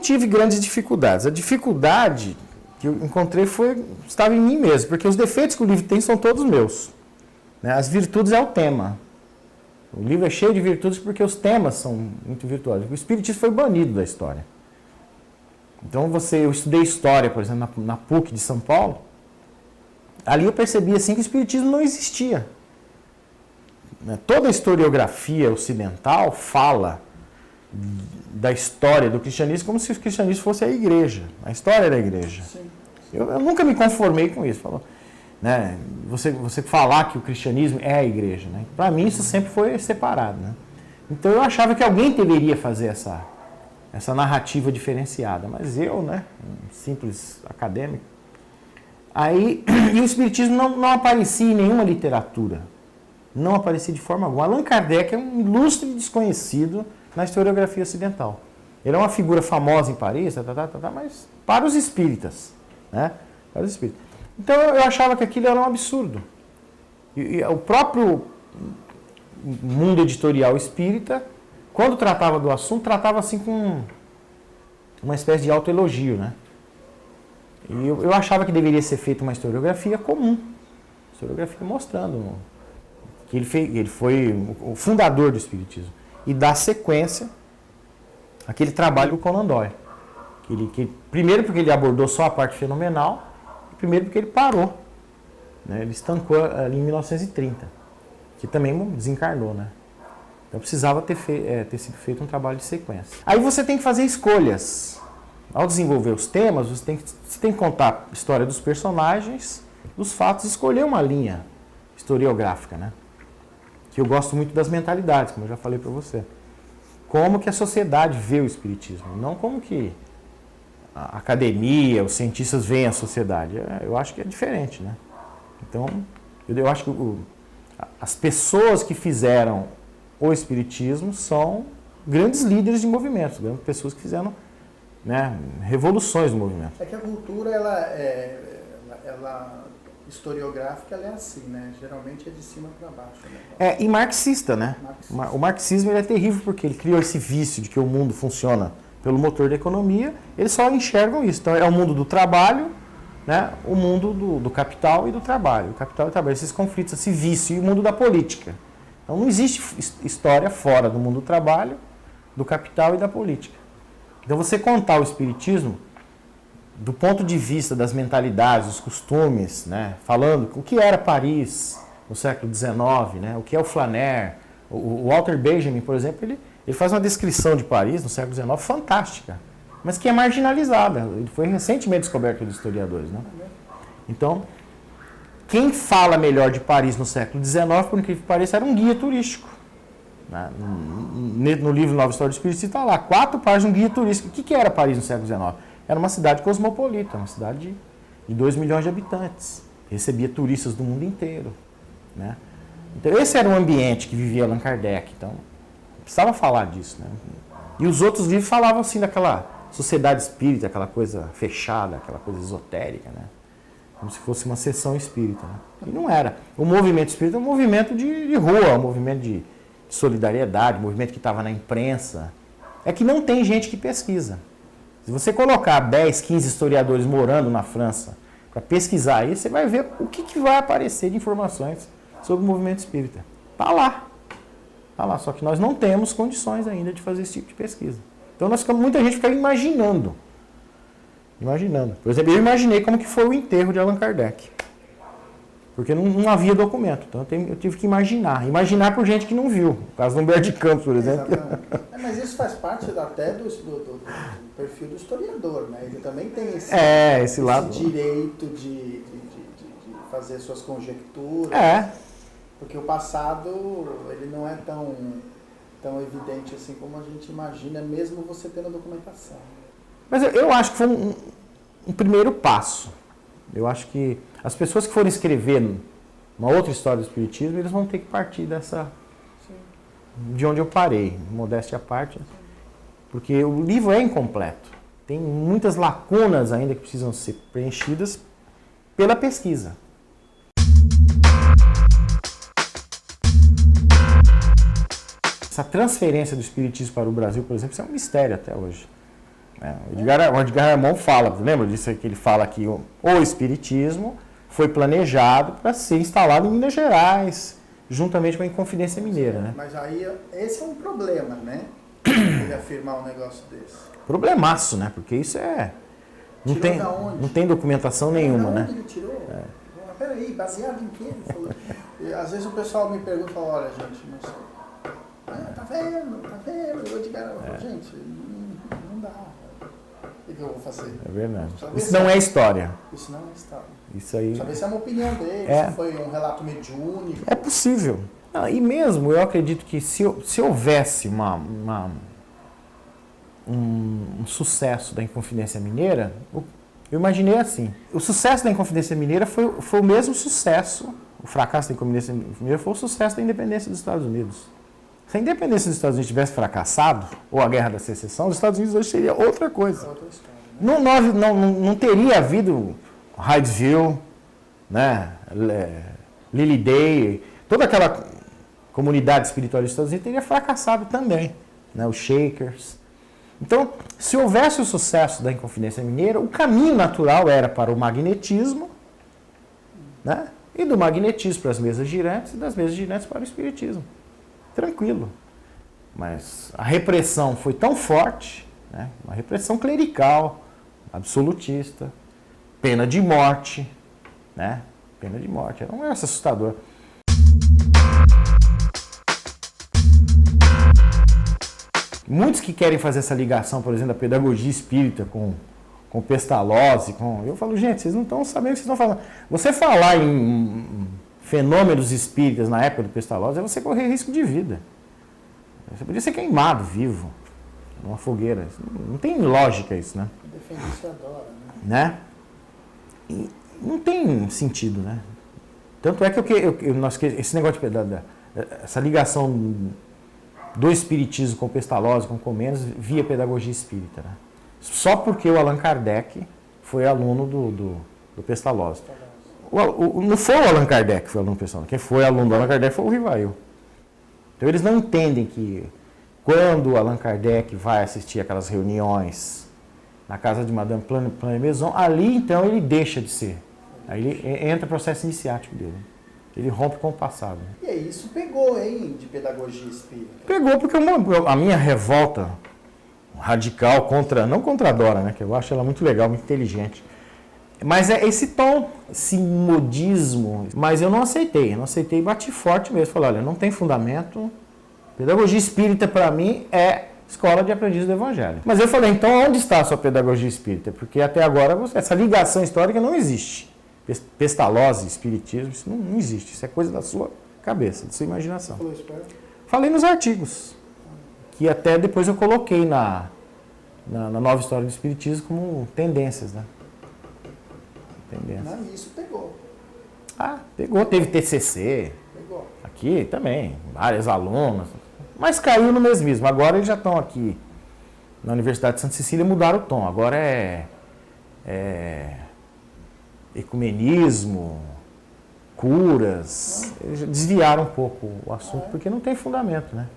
tive grandes dificuldades. A dificuldade que eu encontrei estava em mim mesmo, porque os defeitos que o livro tem são todos meus. Né? As virtudes é o tema. O livro é cheio de virtudes porque os temas são muito virtuosos. O espiritismo foi banido da história. Então eu estudei história, por exemplo, na PUC de São Paulo. Ali eu percebi assim que o espiritismo não existia. Toda a historiografia ocidental fala da história do cristianismo como se o cristianismo fosse a igreja. A história da igreja. Sim. Eu nunca me conformei com isso. Né? Você falar que o cristianismo é a igreja. Né? Para mim isso sempre foi separado. Né? Então eu achava que alguém deveria fazer essa narrativa diferenciada. Mas eu, né, um simples acadêmico, e o espiritismo não aparecia em nenhuma literatura. Não aparecia de forma alguma. Allan Kardec é um ilustre desconhecido na historiografia ocidental. Ele é uma figura famosa em Paris, mas para os espíritas. Né? Para os espíritas. Então eu achava que aquilo era um absurdo. E o próprio mundo editorial espírita, quando tratava do assunto, tratava assim com uma espécie de autoelogio, né? E eu achava que deveria ser feita uma historiografia comum. Historiografia mostrando que ele foi o fundador do espiritismo. E dar sequência àquele trabalho do Conan Doyle. Primeiro porque ele abordou só a parte fenomenal, e primeiro porque ele parou. Né? Ele estancou ali em 1930, que também desencarnou. Né? Então precisava ter sido feito um trabalho de sequência. Aí você tem que fazer escolhas. Ao desenvolver os temas, você tem que contar a história dos personagens, dos fatos, escolher uma linha historiográfica, né? Que eu gosto muito das mentalidades, como eu já falei para você. Como que a sociedade vê o espiritismo, não como que a academia, os cientistas veem a sociedade. Eu acho que é diferente, né? Então, eu acho que as pessoas que fizeram o espiritismo são grandes líderes de movimentos, grandes pessoas que fizeram, né, revoluções no movimento. É que a cultura, historiográfica, ela é assim, né? Geralmente é de cima para baixo. Né? E marxista, né? O marxismo ele é terrível porque ele criou esse vício de que o mundo funciona pelo motor da economia. Eles só enxergam isso. Então é o mundo do trabalho, né? O mundo do capital e do trabalho. O capital e o trabalho, esses conflitos, esse vício, e o mundo da política. Então não existe história fora do mundo do trabalho, do capital e da política. Então você contar o espiritismo do ponto de vista das mentalidades, dos costumes, né? Falando o que era Paris no século XIX, né? O que é o Flaner. O Walter Benjamin, por exemplo, ele faz uma descrição de Paris no século XIX fantástica, mas que é marginalizada. Ele foi recentemente descoberto pelos historiadores. Né? Então, quem fala melhor de Paris no século XIX, por incrível que pareça, era um guia turístico. No livro Nova História do Espiritismo está lá, 4 páginas de um guia turístico. O que era Paris no século XIX? Era uma cidade cosmopolita, uma cidade de 2 milhões de habitantes. Recebia turistas do mundo inteiro. Né? Então esse era o ambiente que vivia Allan Kardec. Então, precisava falar disso. Né? E os outros livros falavam assim daquela sociedade espírita, aquela coisa fechada, aquela coisa esotérica. Né? Como se fosse uma sessão espírita. Né? E não era. O movimento espírita é um movimento de rua, um movimento de solidariedade, movimento que estava na imprensa. É que não tem gente que pesquisa. Se você colocar 10, 15 historiadores morando na França para pesquisar isso, você vai ver o que vai aparecer de informações sobre o movimento espírita. Está lá. Está lá. Só que nós não temos condições ainda de fazer esse tipo de pesquisa. Então muita gente fica imaginando. Por exemplo, eu imaginei como que foi o enterro de Allan Kardec. Porque não havia documento. Então eu tive que imaginar. Imaginar por gente que não viu. O caso do Humberto de Campos, por exemplo. Mas isso faz parte até do perfil do historiador, né? Ele também tem esse lado. Direito de fazer suas conjecturas. Porque o passado ele não é tão evidente assim como a gente imagina, mesmo você tendo a documentação. Mas eu acho que foi um primeiro passo. Eu acho que as pessoas que forem escrever uma outra história do espiritismo, eles vão ter que partir de onde eu parei, modéstia à parte, porque o livro é incompleto. Tem muitas lacunas ainda que precisam ser preenchidas pela pesquisa. Essa transferência do espiritismo para o Brasil, por exemplo, isso é um mistério até hoje. O Edgar Armond fala, lembra disso que ele fala que o Espiritismo foi planejado para ser instalado em Minas Gerais, juntamente com a Inconfidência Mineira, né? Mas aí, esse é um problema, né? Ele afirmar um negócio desse. Problemaço, né? Porque isso não tem documentação nenhuma, né? Onde ele tirou? Peraí, baseado em quê? Ele falou. E, às vezes o pessoal me pergunta, fala, olha, gente, não sei. Tá vendo? Eu digo, gente, não dá. O que eu vou fazer? É verdade. Isso não é história. Isso não é história. Isso aí... Saber se é uma opinião dele, se foi um relato mediúnico. É possível. E mesmo eu acredito que se houvesse um sucesso da Inconfidência Mineira, eu imaginei assim, o sucesso da Inconfidência Mineira foi o mesmo sucesso, o fracasso da Inconfidência Mineira foi o sucesso da independência dos Estados Unidos. Se a independência dos Estados Unidos tivesse fracassado, ou a Guerra da Secessão, os Estados Unidos hoje seria outra coisa. Outra história, né? Não teria havido Hydesville, né? Lily Day, toda aquela comunidade espiritual dos Estados Unidos teria fracassado também, né? Os Shakers. Então, se houvesse o sucesso da Inconfidência Mineira, o caminho natural era para o magnetismo, né? E do magnetismo para as mesas girantes, e das mesas girantes para o espiritismo. Tranquilo. Mas a repressão foi tão forte, né? Uma repressão clerical, absolutista, pena de morte, né? Pena de morte. Era um negócio assustador. Muitos que querem fazer essa ligação, por exemplo, da pedagogia espírita com Pestalozzi, eu falo, gente, vocês não estão sabendo o que vocês estão falando. Você falar em fenômenos espíritas na época do Pestalozzi é você correr risco de vida. Você podia ser queimado vivo numa fogueira. Não tem lógica isso, né? Defender adora, né? E não tem sentido, né? Tanto é que esse negócio essa ligação do espiritismo com Pestalozzi, com Comenos, via pedagogia espírita, né? Só porque o Allan Kardec foi aluno do Pestalozzi. Não foi o Allan Kardec que foi aluno do Pestalozzi. Quem foi aluno do Allan Kardec foi o Rivail. Então eles não entendem que quando o Allan Kardec vai assistir aquelas reuniões na casa de Madame Planey-Maison, ali então ele deixa de ser. Aí ele entra o processo iniciático dele. Ele rompe com o passado. E aí, isso pegou, hein, de pedagogia espírita? Pegou porque a minha revolta radical não contra a Dora, né, que eu acho ela muito legal, muito inteligente, mas é esse tom, esse modismo, mas eu não aceitei e bati forte mesmo, falei, olha, não tem fundamento, pedagogia espírita para mim é escola de aprendiz do Evangelho. Mas eu falei, então onde está a sua pedagogia espírita? Porque até agora essa ligação histórica não existe. Pestalozzi, espiritismo, isso não existe. Isso é coisa da sua cabeça, da sua imaginação. Falei nos artigos, que até depois eu coloquei na nova história do espiritismo como tendências, né? Não, isso pegou. Pegou. Teve TCC. Pegou. Aqui também, várias alunas. Mas caiu no mesmismo. Agora eles já estão aqui na Universidade de Santa Cecília, mudaram o tom. Agora é ecumenismo, curas. Eles desviaram um pouco o assunto, porque não tem fundamento, né?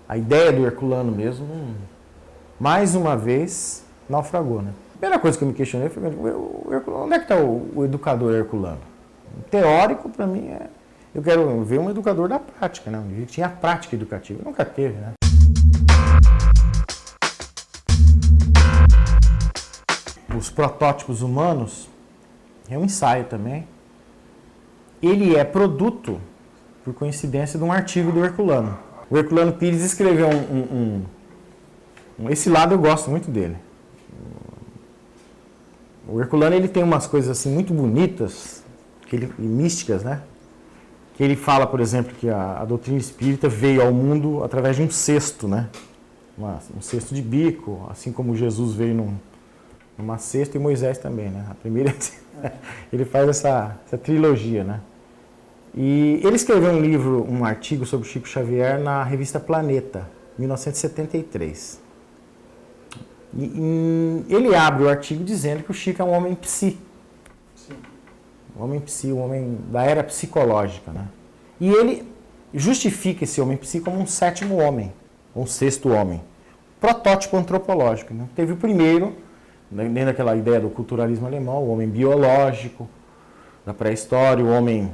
A ideia do Herculano mesmo, mais uma vez, naufragou, né? A primeira coisa que eu me questionei foi, onde é que está o educador herculano? O teórico, para mim, eu quero ver um educador da prática, né? Ele tinha a prática educativa, nunca teve, né? Os protótipos humanos, é um ensaio também. Ele é produto, por coincidência, de um artigo do Herculano. O Herculano Pires escreveu esse lado eu gosto muito dele. O Herculano, ele tem umas coisas assim muito bonitas, e místicas, né? Que ele fala, por exemplo, que a doutrina espírita veio ao mundo através de um cesto, né? Um cesto de bico, assim como Jesus veio numa cesta e Moisés também, né? A primeira, ele faz essa trilogia, né? E ele escreveu um artigo sobre Chico Xavier na revista Planeta, 1973. E ele abre o artigo dizendo que o Chico é um homem psi. Sim. Um homem psi, um homem da era psicológica, né? E ele justifica esse homem psi como um sétimo homem, um sexto homem. protótipo antropológico. Né? Teve o primeiro, dentro daquela ideia do culturalismo alemão, o homem biológico da pré-história, o homem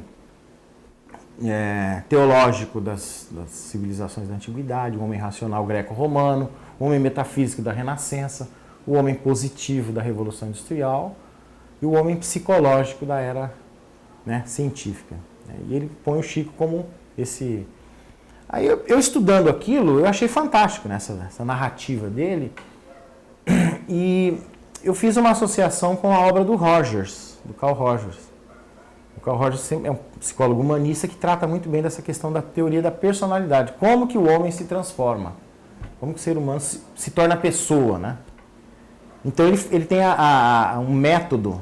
teológico das civilizações da antiguidade, o homem racional greco-romano, o homem metafísico da Renascença, o homem positivo da Revolução Industrial e o homem psicológico da era, né, científica. E ele põe o Chico como esse... Aí eu estudando aquilo, eu achei fantástico, né, essa narrativa dele, e eu fiz uma associação com a obra do Rogers, do Carl Rogers. O Carl Rogers é um psicólogo humanista que trata muito bem dessa questão da teoria da personalidade, como que o homem se transforma, como que o ser humano se torna pessoa, né? Então ele tem um método,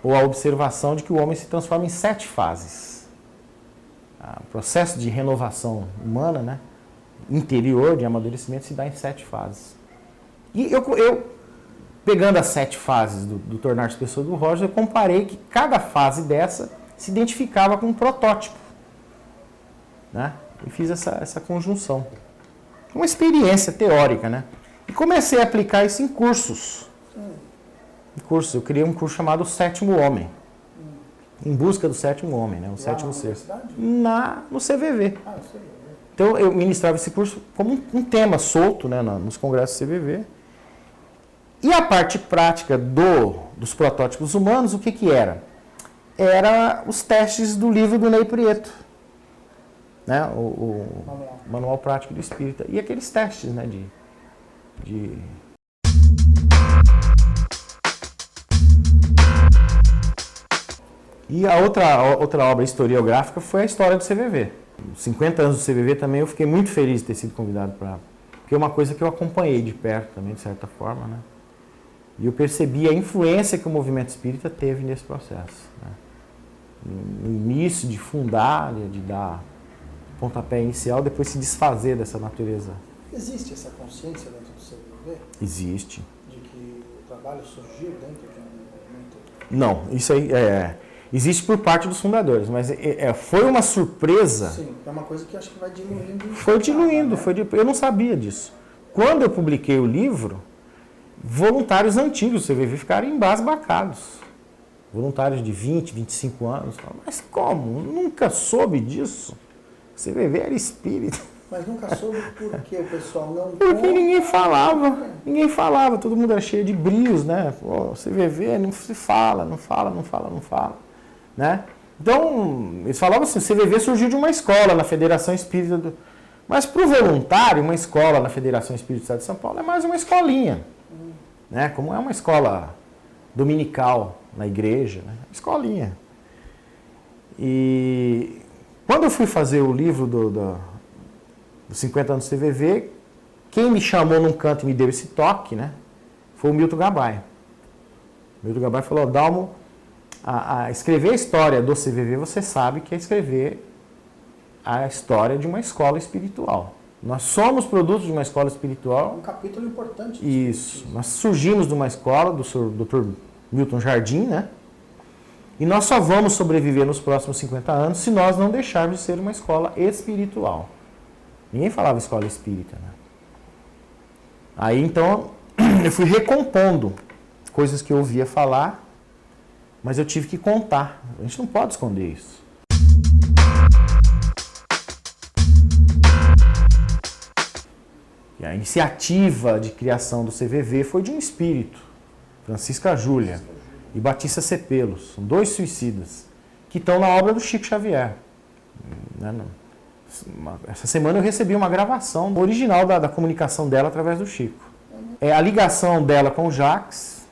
ou a observação de que o homem se transforma em 7 fases. O processo de renovação humana, né, interior, de amadurecimento, se dá em 7 fases. E eu pegando as 7 fases do tornar-se pessoa do Rogers, eu comparei que cada fase dessa se identificava com um protótipo. Né? E fiz essa conjunção. Uma experiência teórica, né? E comecei a aplicar isso em cursos. Eu criei um curso chamado O Sétimo Homem. Em busca do sétimo homem, né? O sétimo ser. No CVV. Então eu ministrava esse curso como um tema solto, né, nos congressos CVV. E a parte prática dos protótipos humanos, o que era? Era os testes do livro do Ney Prieto, né? O Manual Prático do Espírita. E aqueles testes, né, E a outra obra historiográfica foi a história do CVV. 50 anos do CVV também eu fiquei muito feliz de ter sido convidado para... Porque é uma coisa que eu acompanhei de perto também, de certa forma, né? E eu percebi a influência que o movimento espírita teve nesse processo. Né? No início de fundar, de dar pontapé inicial, depois se desfazer dessa natureza. Existe essa consciência dentro do CVV? Existe. De que o trabalho surgiu dentro de um movimento? Não, isso aí existe por parte dos fundadores, mas foi uma surpresa. Sim, é uma coisa que acho que vai diluindo. Foi diluindo, né? Eu não sabia disso. Quando eu publiquei o livro, voluntários antigos do CVV ficaram embasbacados. Voluntários de 20, 25 anos. Mas como? Nunca soube disso. O CVV era espírita. Mas nunca soube por que o pessoal não... Porque ninguém falava. Todo mundo era cheio de brios, né? Pô, CVV não se fala, não fala. Né? Então, eles falavam assim, o CVV surgiu de uma escola na Federação Espírita. Mas para o voluntário, uma escola na Federação Espírita do Estado de São Paulo é mais uma escolinha. Né? Como é uma escola dominical na igreja, né? Escolinha. E quando eu fui fazer o livro dos 50 anos do CVV, quem me chamou num canto e me deu esse toque, né, foi o Milton Gabay. O Milton Gabay falou, Dalmo, a escrever a história do CVV, você sabe que é escrever a história de uma escola espiritual. Nós somos produtos de uma escola espiritual. Um capítulo importante. Isso. Nós surgimos de uma escola do Dr. Milton Jardim, né? E nós só vamos sobreviver nos próximos 50 anos se nós não deixarmos de ser uma escola espiritual. Ninguém falava escola espírita, né? Aí, então, eu fui recompondo coisas que eu ouvia falar, mas eu tive que contar. A gente não pode esconder isso. E a iniciativa de criação do CVV foi de um espírito, Francisca Júlia e Batista Cepelos. São 2 suicidas que estão na obra do Chico Xavier. Essa semana eu recebi uma gravação original da comunicação dela através do Chico. A ligação dela com o Jacques,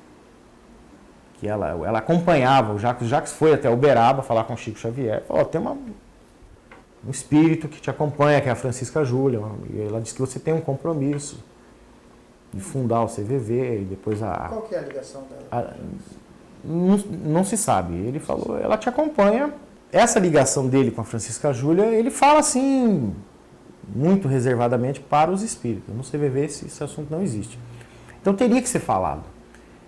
que ela acompanhava o Jacques foi até Uberaba falar com o Chico Xavier. Falou, tem um espírito que te acompanha, que é a Francisca Júlia. E ela disse que você tem um compromisso de fundar o CVV e depois Qual que é a ligação dela? Não se sabe. Ele falou, ela te acompanha. Essa ligação dele com a Francisca Júlia, ele fala assim, muito reservadamente para os espíritos. No CVV esse assunto não existe. Então teria que ser falado.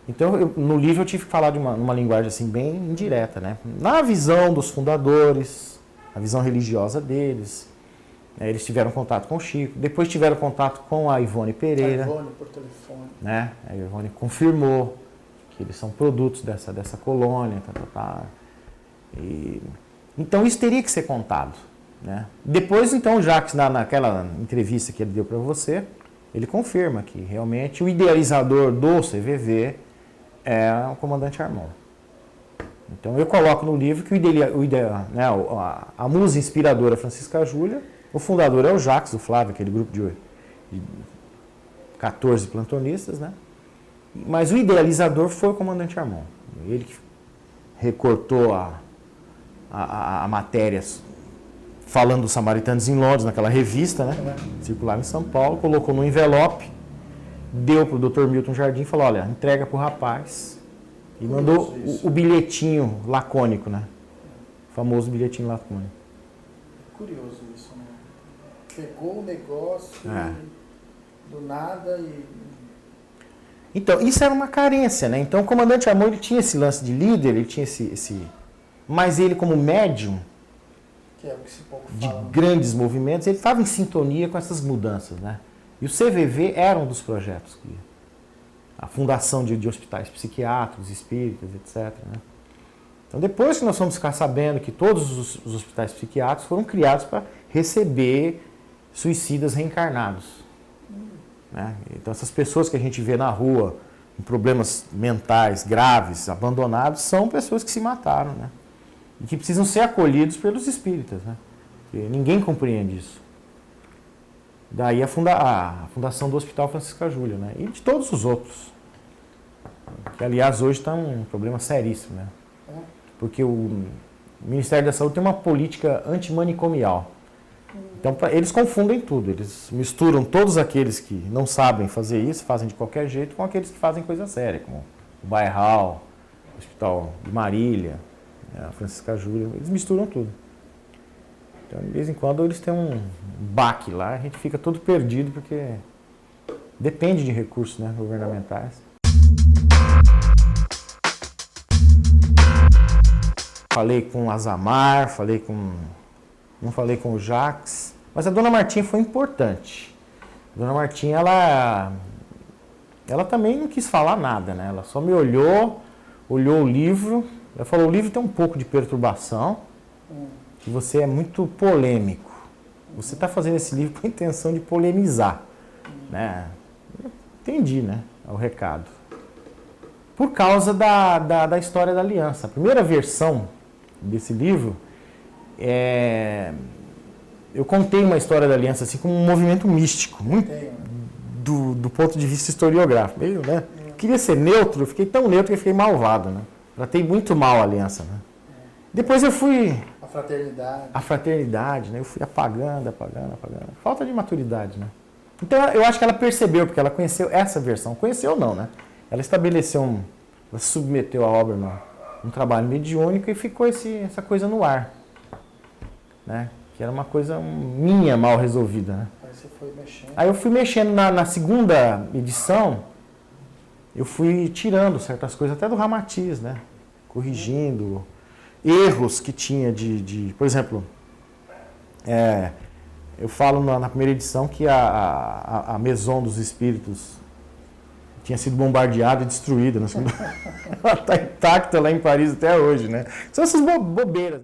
Então no livro eu tive que falar de uma linguagem assim bem indireta, né? Na visão dos fundadores, a visão religiosa deles, Eles tiveram contato com o Chico, depois tiveram contato com a Ivone Pereira. A Ivone por telefone. Né? A Ivone confirmou que eles são produtos dessa colônia. Então isso teria que ser contado. Né? Depois, então, o Jacques, naquela entrevista que ele deu para você, ele confirma que realmente o idealizador do CVV é o comandante Armon. Então eu coloco no livro que a musa inspiradora Francisca Júlia, o fundador é o Jacques, o Flávio, aquele grupo de 14 plantonistas, né? Mas o idealizador foi o comandante Armon. Ele que recortou a matéria falando dos samaritanos em Londres, naquela revista, né? Circulava em São Paulo, colocou no envelope, deu para o Dr. Milton Jardim e falou, olha, entrega para o rapaz. E mandou o bilhetinho lacônico, né? O famoso bilhetinho lacônico. Curioso isso, né? Pegou o negócio do nada e... Então, isso era uma carência, né? Então, o comandante Armon, ele tinha esse lance de líder, ele tinha esse... Mas ele, como médium, que é o que se pouco de fala, grandes movimentos, ele estava em sintonia com essas mudanças, né? E o CVV era um dos projetos que... A fundação de hospitais psiquiátricos, espíritas, etc. Né? Então, depois que nós fomos ficar sabendo que todos os hospitais psiquiátricos foram criados para receber suicidas reencarnados. Né? Então, essas pessoas que a gente vê na rua com problemas mentais graves, abandonados, são pessoas que se mataram, né? E que precisam ser acolhidos pelos espíritas. Né? Porque ninguém compreende isso. Daí a fundação do Hospital Francisca Júlia, né? E de todos os outros. Que, aliás, hoje está um problema seríssimo, né? Porque o Ministério da Saúde tem uma política antimanicomial. Então, eles confundem tudo. Eles misturam todos aqueles que não sabem fazer isso, fazem de qualquer jeito, com aqueles que fazem coisa séria, como o Bairral, o Hospital de Marília, a Francisca Júlia. Eles misturam tudo. Então, de vez em quando, eles têm um baque lá, a gente fica todo perdido, porque depende de recursos, né, governamentais. Falei com o Azamar, não falei com o Jacques, mas a Dona Martinha foi importante. A Dona Martinha, ela também não quis falar nada, né? Ela só me olhou o livro, ela falou, o livro tem um pouco de perturbação, que você é muito polêmico. Você está fazendo esse livro com a intenção de polemizar. Né? Entendi, né? O recado. Por causa da história da aliança. A primeira versão desse livro, eu contei uma história da aliança assim, como um movimento místico, muito do ponto de vista historiográfico. Meio, né? Queria ser neutro, eu fiquei tão neutro que eu fiquei malvado. Né? Tratei muito mal a aliança. Né? Depois eu fui... A fraternidade, né? Eu fui apagando. Falta de maturidade, né? Então eu acho que ela percebeu, porque ela conheceu essa versão. Conheceu não, né? Ela estabeleceu ela submeteu a obra num trabalho mediúnico e ficou essa coisa no ar. Né? Que era uma coisa minha mal resolvida. Né? Aí você foi mexendo. Aí eu fui mexendo na segunda edição, eu fui tirando certas coisas, até do Ramatiz, né? Corrigindo erros que tinha por exemplo, eu falo na primeira edição que a Maison dos Espíritos tinha sido bombardeada e destruída. Ela está intacta lá em Paris até hoje, né? São essas bobeiras.